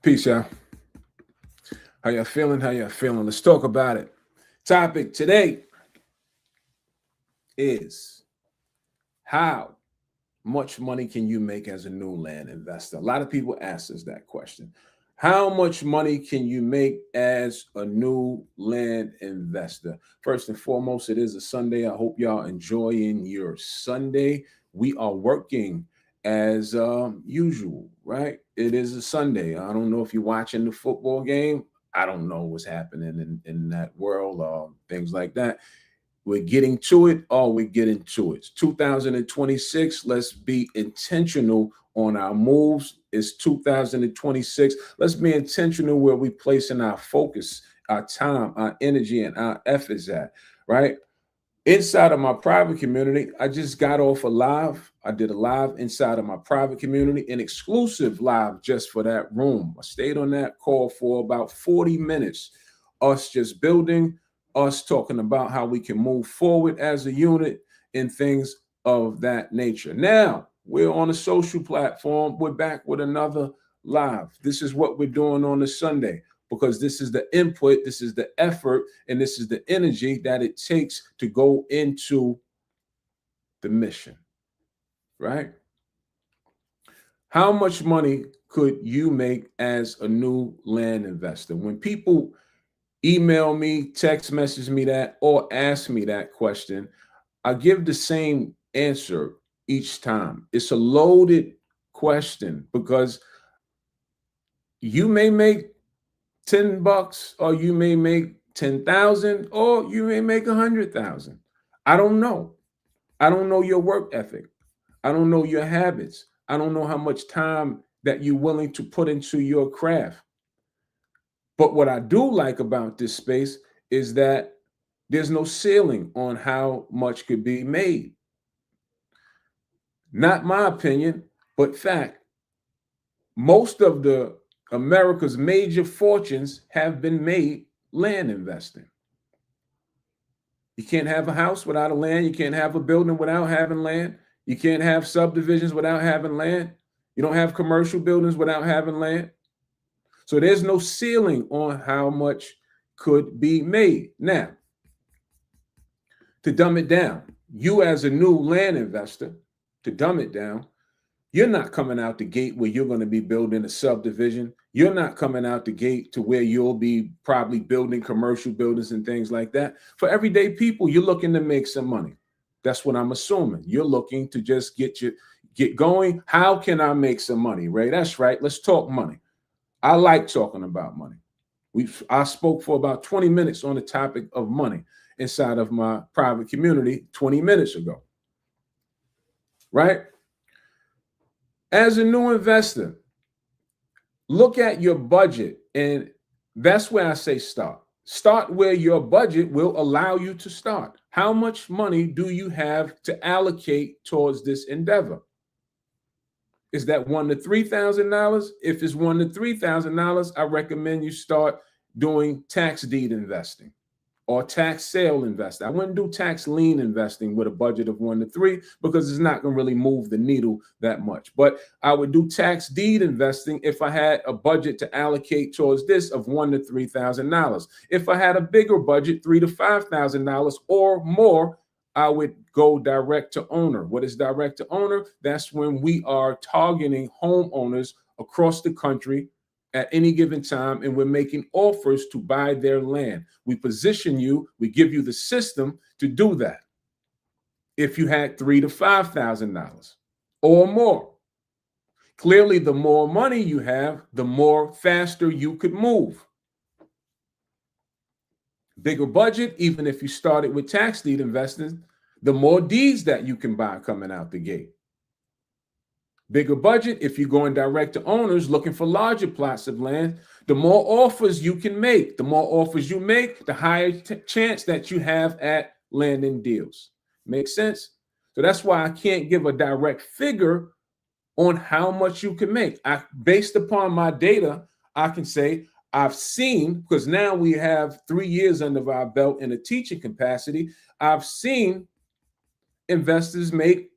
Peace, y'all. How y'all feeling? How y'all feeling? Let's talk about it. Topic today is how much money can you make as a new land investor? A lot of people ask us that question. How much money can you make as a new land investor? First and foremost, it is a Sunday. I hope y'all enjoying your Sunday. We are working as usual, right? It is a Sunday. I don't know if you're watching the football game. I don't know what's happening in that world, things like that. We're getting to it. Oh, we're getting to it. It's 2026. Let's be intentional on our moves. It's 2026. Let's be intentional where we placing our focus, our time, our energy, and our efforts at, right? Inside of my private community, I just got off a live. I did a live inside of my private community, an exclusive live just for that room. I stayed on that call for about 40 minutes. Us just building, us talking about how we can move forward as a unit and things of that nature. Now, we're on a social platform. We're back with another live. This is what we're doing on a Sunday, because this is the input, this is the effort, and this is the energy that it takes to go into the mission, right? How much money could you make as a new land investor? When people email me, text message me that, or ask me that question, I give the same answer each time. It's a loaded question because you may make $10 or you may make 10,000 or you may make 100,000. I don't know. I don't know your work ethic. I don't know your habits. I don't know how much time that you're willing to put into your craft. But what I do like about this space is that there's no ceiling on how much could be made. Not my opinion, but fact. Most of the America's major fortunes have been made land investing. You can't have a house without a land. You can't have a building without having land. You can't have subdivisions without having land. You don't have commercial buildings without having land. So there's no ceiling on how much could be made. Now, to dumb it down, you as a new land investor, to dumb it down, you're not coming out the gate where you're going to be building a subdivision. You're not coming out the gate to where you'll be probably building commercial buildings and things like that. For everyday people, you're looking to make some money. That's what I'm assuming. You're looking to just get going. How can I make some money, Ray? That's right. Let's talk money. I like talking about money. I spoke for about 20 minutes on the topic of money inside of my private community 20 minutes ago. Right? As a new investor, look at your budget, and that's where I say start. Start where your budget will allow you to start. How much money do you have to allocate towards this endeavor? Is that $1,000 to $3,000? If it's $1,000 to $3,000, I recommend you start doing tax deed investing or tax sale investing. I wouldn't do tax lien investing with a budget of 1 to 3 because it's not going to really move the needle that much. But I would do tax deed investing if I had a budget to allocate towards this of $1,000 to $3,000. If I had a bigger budget, $3,000 to $5,000 or more, I would go direct to owner. What is direct to owner? That's when we are targeting homeowners across the country at any given time, and we're making offers to buy their land. We position you, we give you the system to do that. If you had $3,000 to $5,000 or more, clearly the more money you have, the more faster you could move. Bigger budget, even if you started with tax deed investing, the more deeds that you can buy coming out the gate. Bigger budget, if you're going direct to owners looking for larger plots of land, the more offers you can make. The more offers you make, the higher chance that you have at landing deals. Make sense? So that's why I can't give a direct figure on how much you can make. Based upon my data, I can say I've seen, because now we have 3 years under our belt in a teaching capacity, I've seen investors make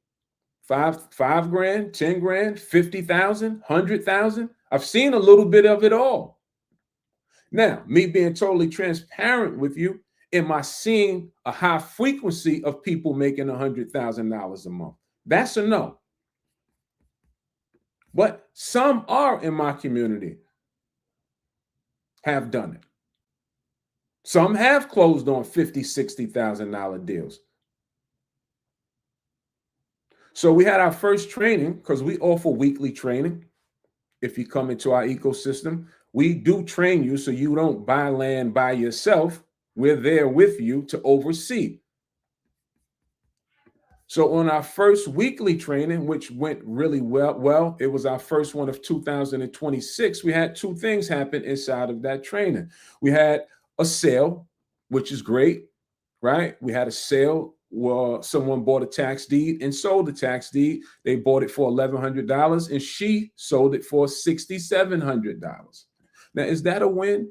five grand, 10 grand, 50,000, 100,000. I've seen a little bit of it all. Now, me being totally transparent with you, am I seeing a high frequency of people making $100,000 a month? That's a no. But some are in my community have done it. Some have closed on $50,000, $60,000 deals. So we had our first training because we offer weekly training. If you come into our ecosystem, we do train you so you don't buy land by yourself. We're there with you to oversee. So on our first weekly training, which went really well, it was our first one of 2026. We had two things happen inside of that training. We had a sale, which is great, right? We had a sale where someone bought a tax deed and sold the tax deed. They bought it for $1,100 and she sold it for $6,700. Now, is that a win?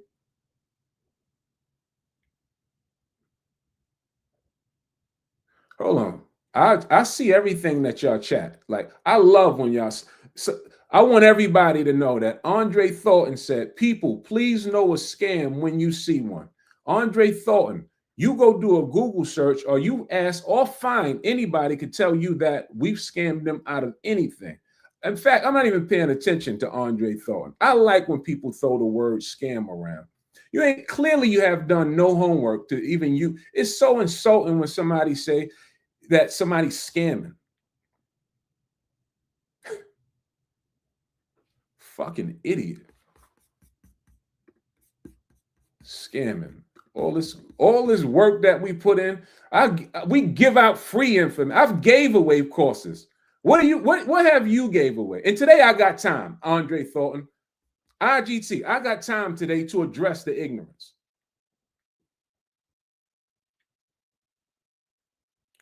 Hold on. I see everything that y'all chat. Like, I love when y'all. So I want everybody to know that Andre Thornton said, people, please know a scam when you see one. Andre Thornton, you go do a Google search or you ask or find anybody could tell you that we've scammed them out of anything. In fact, I'm not even paying attention to Andre Thornton. I like when people throw the word scam around. You have done no homework to even you. It's so insulting when somebody say that somebody's scamming. Fucking idiot. Scamming. All this work that we put in, we give out free information. I've gave away courses. What have you gave away? And today I got time, Andre Thornton. IGT, I got time today to address the ignorance.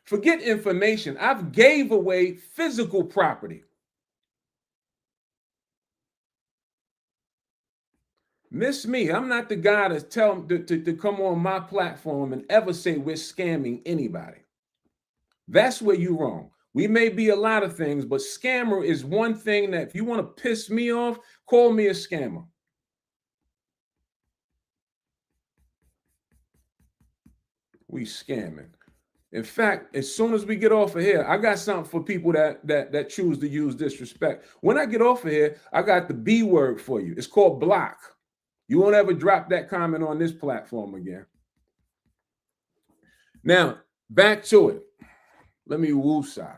Forget information. I've gave away physical property. Miss me. I'm not the guy to come on my platform and ever say we're scamming anybody. That's where you're wrong. We may be a lot of things, but scammer is one thing that if you want to piss me off, call me a scammer. We scamming. In fact, as soon as we get off of here, I got something for people that choose to use disrespect. When I get off of here, I got the B word for you. It's called block. You won't ever drop that comment on this platform again. Now, back to it. Let me woosah.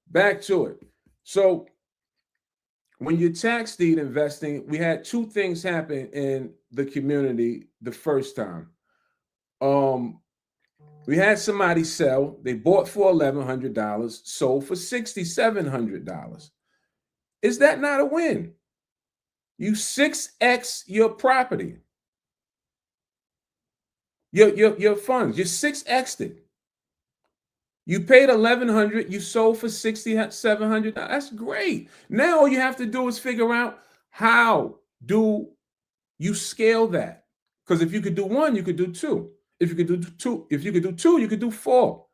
Back to it. So when you're tax deed investing, we had two things happen in the community the first time. We had somebody sell. They bought for $1,100, sold for $6,700. Is that not a win? You 6x your property, your funds. You 6x'd it. You paid $1,100. You sold for $6,700. That's great. Now all you have to do is figure out how do you scale that. Because if you could do one, you could do two. If you could do two, you could do four.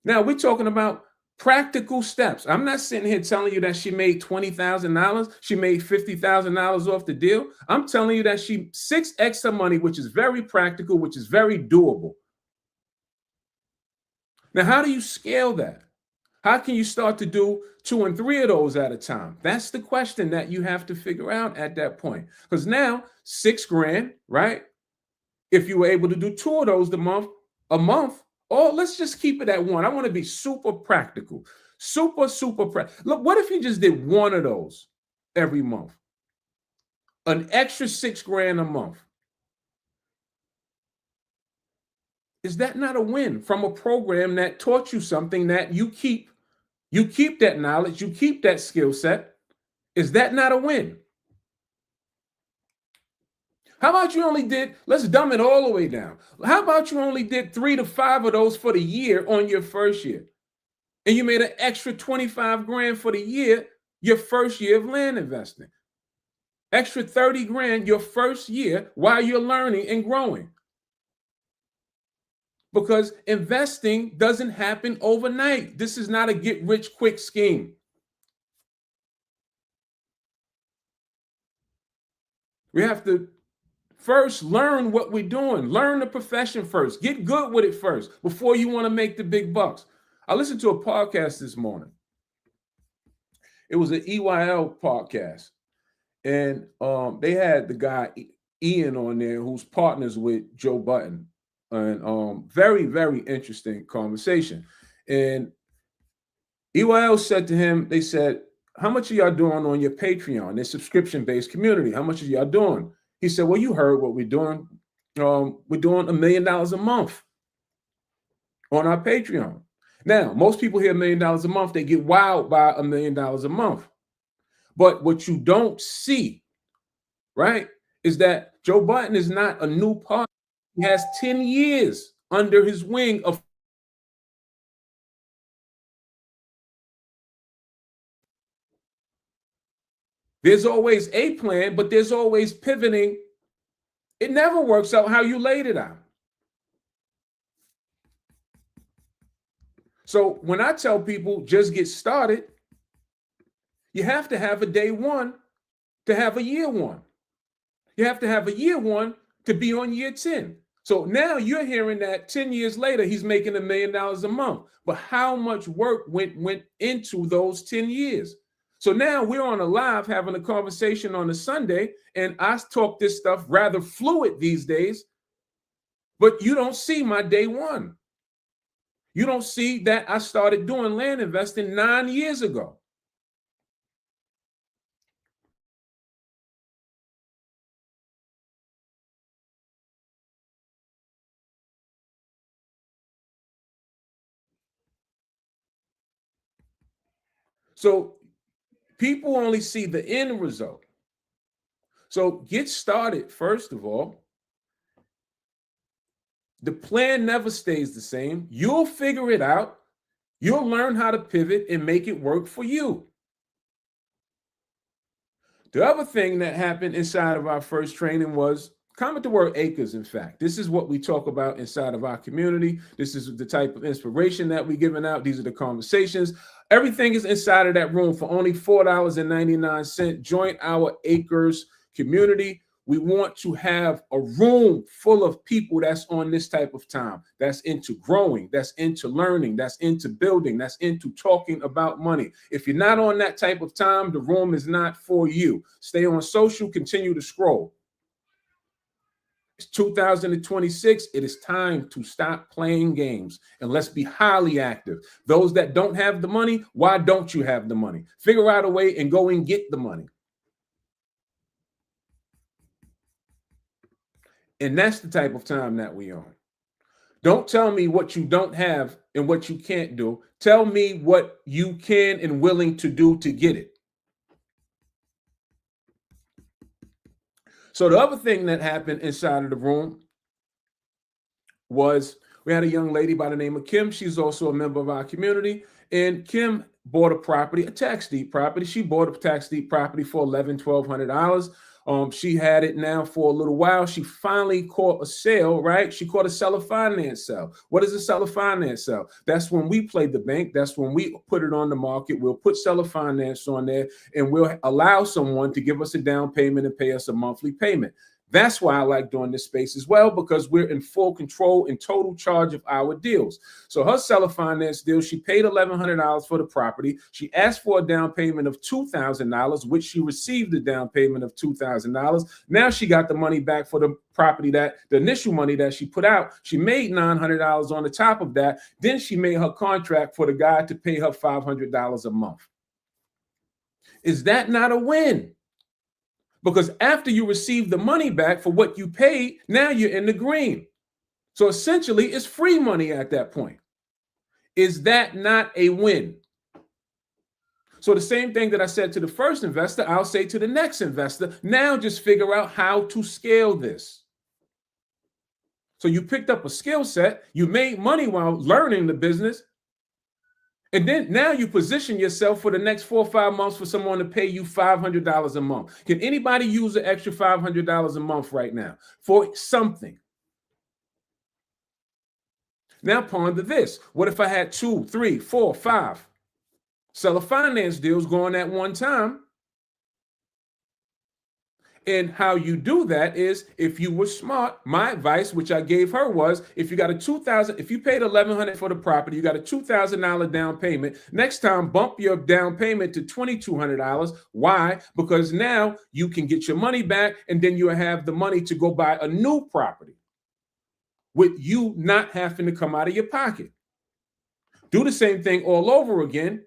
Now we're talking about practical steps. I'm not sitting here telling you that she made $20,000. She made $50,000 off the deal. I'm telling you that she 6x her money, which is very practical, which is very doable. Now, how do you scale that? How can you start to do 2 and 3 of those at a time? That's the question that you have to figure out at that point. Because now $6,000, right? If you were able to do 2 of those a month, or let's just keep it at 1. I want to be super practical. Super practical. Look, what if you just did 1 of those every month? An extra $6,000 a month. Is that not a win from a program that taught you something that you keep that knowledge, you keep that skill set? Is that not a win? How about you only did, let's dumb it all the way down. How about you only did 3 to 5 of those for the year on your first year? And you made an extra $25,000 for the year, your first year of land investing. Extra $30,000 your first year while you're learning and growing. Because investing doesn't happen overnight. This is not a get rich quick scheme. We have to first learn what we're doing. Learn the profession first. Get good with it first before you want to make the big bucks. I listened to a podcast this morning. It was an EYL podcast, and they had the guy Ian on there, who's partners with Joe Budden, and very, very interesting conversation. And EYL said to him, they said, "How much are y'all doing on your Patreon, this subscription-based community? How much are y'all doing?" He said, "Well, you heard what we're doing. We're doing $1 million a month on our Patreon." Now, most people hear $1 million a month, they get wowed by $1 million a month. But what you don't see, right, is that Joe Budden is not a new partner. He has 10 years under his wing of. There's always a plan, but there's always pivoting. It never works out how you laid it out. So when I tell people just get started, you have to have a day one to have a year one. You have to have a year one to be on year 10. So now you're hearing that 10 years later, he's making $1 million a month. But how much work went into those 10 years? So now we're on a live having a conversation on a Sunday, and I talk this stuff rather fluid these days, but you don't see my day one. You don't see that I started doing land investing 9 years ago. So people only see the end result. So get started, first of all. The plan never stays the same. You'll figure it out. You'll learn how to pivot and make it work for you. The other thing that happened inside of our first training was comment the word acres. In fact, this is what we talk about inside of our community. This is the type of inspiration that we're giving out. These are the conversations. Everything is inside of that room for only $4.99. Join our Acres community. We want to have a room full of people that's on this type of time, that's into growing, that's into learning, that's into building, that's into talking about money. If you're not on that type of time, the room is not for you. Stay on social, continue to scroll. It's 2026. It is time to stop playing games and let's be highly active. Those that don't have the money, why don't you have the money? Figure out a way and go and get the money. And that's the type of time that we on. Don't tell me what you don't have and what you can't do. Tell me what you can and willing to do to get it. So the other thing that happened inside of the room was we had a young lady by the name of Kim. She's also a member of our community. And Kim bought a property, a tax deed property. She bought a tax deed property for $1,100, $1,200. She had it now for a little while. She finally caught a sale, right? She caught a seller finance sale. What is a seller finance sale? That's when we play the bank. That's when we put it on the market. We'll put seller finance on there and we'll allow someone to give us a down payment and pay us a monthly payment. That's why I like doing this space as well, because we're in full control and total charge of our deals. So her seller finance deal, she paid $1,100 for the property. She asked for a down payment of $2,000, which she received the down payment of $2,000. Now she got the money back for the property, that the initial money that she put out. She made $900 on the top of that. Then she made her contract for the guy to pay her $500 a month. Is that not a win? Because after you receive the money back for what you paid, now you're in the green. So essentially, it's free money at that point. Is that not a win? So the same thing that I said to the first investor, I'll say to the next investor. Now just figure out how to scale this. So you picked up a skill set, you made money while learning the business. And then now you position yourself for the next 4 or 5 months for someone to pay you $500 a month. Can anybody use an extra $500 a month right now for something? Now ponder this. What if I had 2, 3, 4, 5 seller finance deals going at one time? And how you do that is, if you were smart, my advice, which I gave her, was if you got a if you paid $1,100 for the property, you got a $2,000 down payment. Next time, bump your down payment to $2,200. Why? Because now you can get your money back, and then you have the money to go buy a new property with you not having to come out of your pocket. Do the same thing all over again.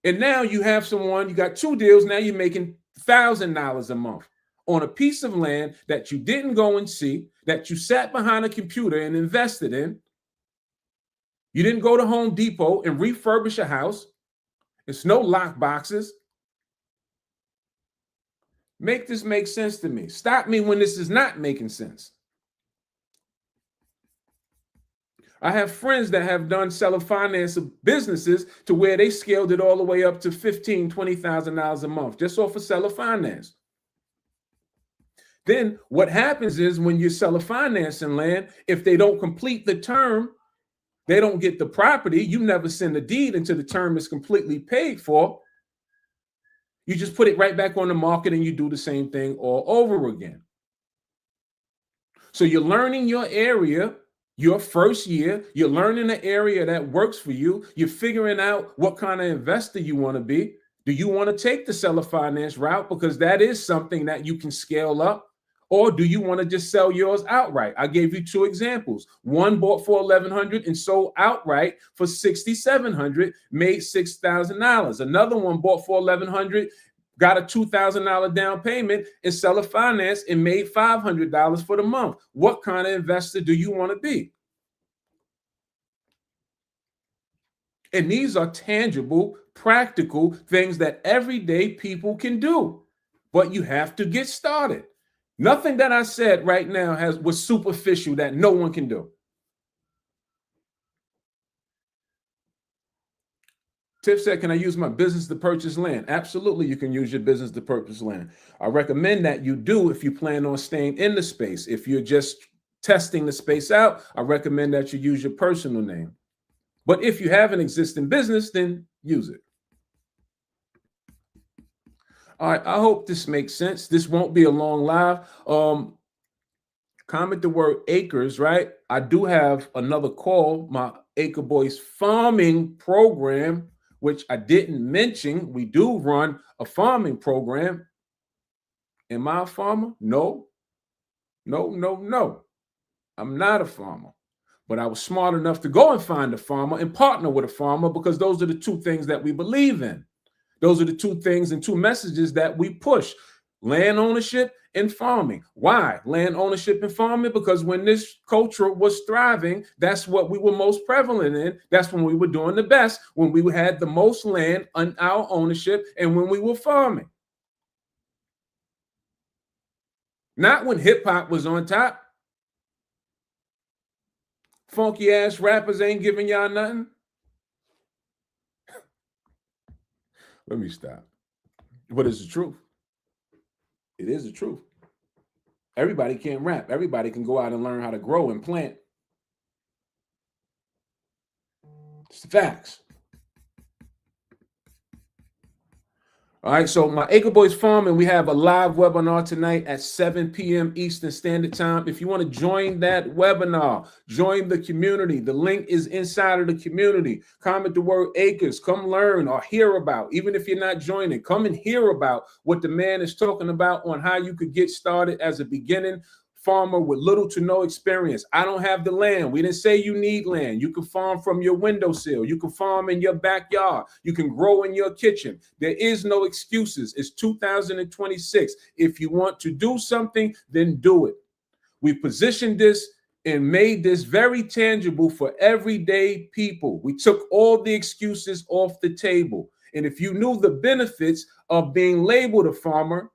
And now you have someone, you got two deals. Now you're making $1,000 a month on a piece of land that you didn't go and see, that you sat behind a computer and invested in. You didn't go to Home Depot and refurbish a house. It's no lock boxes. Make this make sense to me. Stop me when this is not making sense. I have friends that have done seller finance businesses to where they scaled it all the way up to $15,000, $20,000 a month just off of seller finance. Then what happens is, when you seller financing land, if they don't complete the term, they don't get the property. You never send a deed until the term is completely paid for. You just put it right back on the market and you do the same thing all over again. So you're learning your area. Your first year, you're learning the area that works for you. You're figuring out what kind of investor you want to be. Do you want to take the seller finance route, because that is something that you can scale up? Or do you want to just sell yours outright? I gave you two examples. One bought for $1,100 and sold outright for $6,700, made $6,000. Another one bought for $1,100, got a $2,000 down payment and seller finance and made $500 for the month. What kind of investor do you want to be? And these are tangible, practical things that everyday people can do, but you have to get started. Nothing that I said right now was superficial that no one can do. Tiff said, can I use my business to purchase land? Absolutely, you can use your business to purchase land. I recommend that you do if you plan on staying in the space. If you're just testing the space out, I recommend that you use your personal name. But if you have an existing business, then use it. All right, I hope this makes sense. This won't be a long live. Comment the word acres, right? I do have another call, my Acre Boys farming program, which I didn't mention. We do run a farming program. Am I a farmer? No. I'm not a farmer. But I was smart enough to go and find a farmer and partner with a farmer, because those are the two things that we believe in. Those are the two things and two messages that we push: land ownership and farming. Why land ownership and farming? Because when this culture was thriving, that's what we were most prevalent in. That's when we were doing the best, when we had the most land on our ownership and when we were farming. Not when hip hop was on top. Funky ass rappers ain't giving y'all nothing. Let me stop. But it's the truth. It is the truth. Everybody can't rap. Everybody can go out and learn how to grow and plant. It's the facts. All right, so my Acre Boys Farming, we have a live webinar tonight at 7 p.m. Eastern Standard Time. If you want to join that webinar, join the community. The link is inside of the community. Comment the word acres. Come learn or hear about. Even if you're not joining, come and hear about what the man is talking about on how you could get started as a beginning farmer with little to no experience. I don't have the land. We didn't say you need land. You can farm from your windowsill. You can farm in your backyard. You can grow in your kitchen. There is no excuses. It's 2026. If you want to do something, then do it. We positioned this and made this very tangible for everyday people. We took all the excuses off the table. And if you knew the benefits of being labeled a farmer,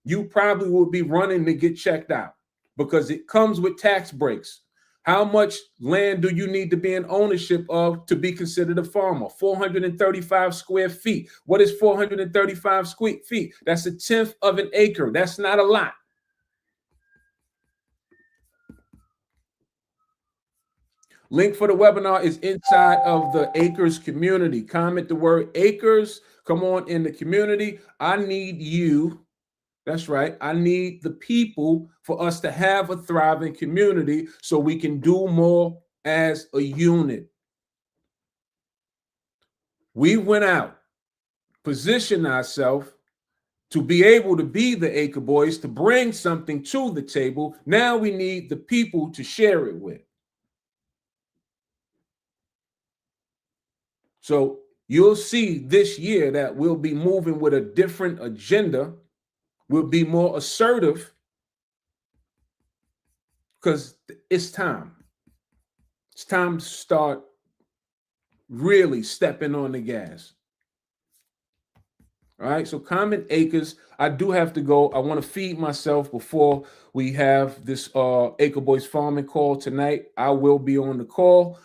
you probably would be running to get checked out, because it comes with tax breaks. How much land do you need to be in ownership of to be considered a farmer? 435 square feet. What is 435 square feet? That's a tenth of an acre. That's not a lot. Link for the webinar is inside of the Acres community. Comment the word acres. Come on in the community. I need you. That's right. I need the people for us to have a thriving community so we can do more as a unit. We went out, positioned ourselves to be able to be the Acre Boys, to bring something to the table. Now we need the people to share it with. So you'll see this year that we'll be moving with a different agenda. We'll be more assertive because it's time. It's time to start really stepping on the gas. All right, so Common Acres, I do have to go. I want to feed myself before we have this Acre Boys farming call tonight. I will be on the call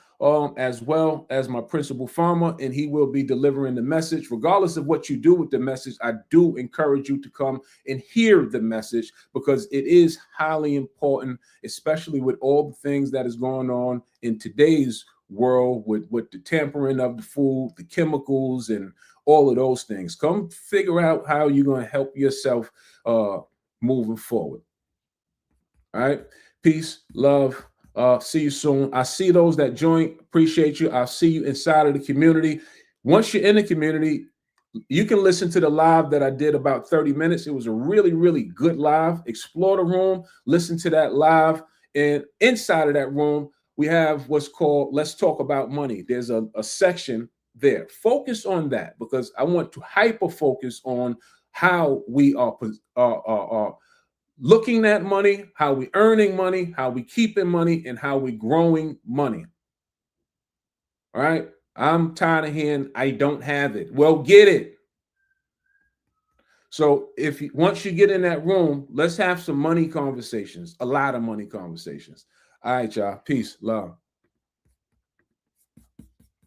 as well as my principal farmer, and he will be delivering the message. Regardless of what you do with the message, I do encourage you to come and hear the message because it is highly important, especially with all the things that is going on in today's world with the tampering of the food, the chemicals, and all of those things. Come figure out how you're going to help yourself moving forward. All right. Peace, love. See you soon. I see those that join. Appreciate you. I'll see you inside of the community. Once you're in the community, you can listen to the live that I did about 30 minutes. It was a really, really good live. Explore the room, listen to that live. And inside of that room, we have what's called Let's Talk About Money. There's a section there. Focus on that because I want to hyper focus on how we are looking at money, how we earning money, how we keeping money, and how we growing money. All right. I'm tired of hearing I don't have it. Well, get it. So once you get in that room, let's have some money conversations, a lot of money conversations. All right, y'all. Peace, love.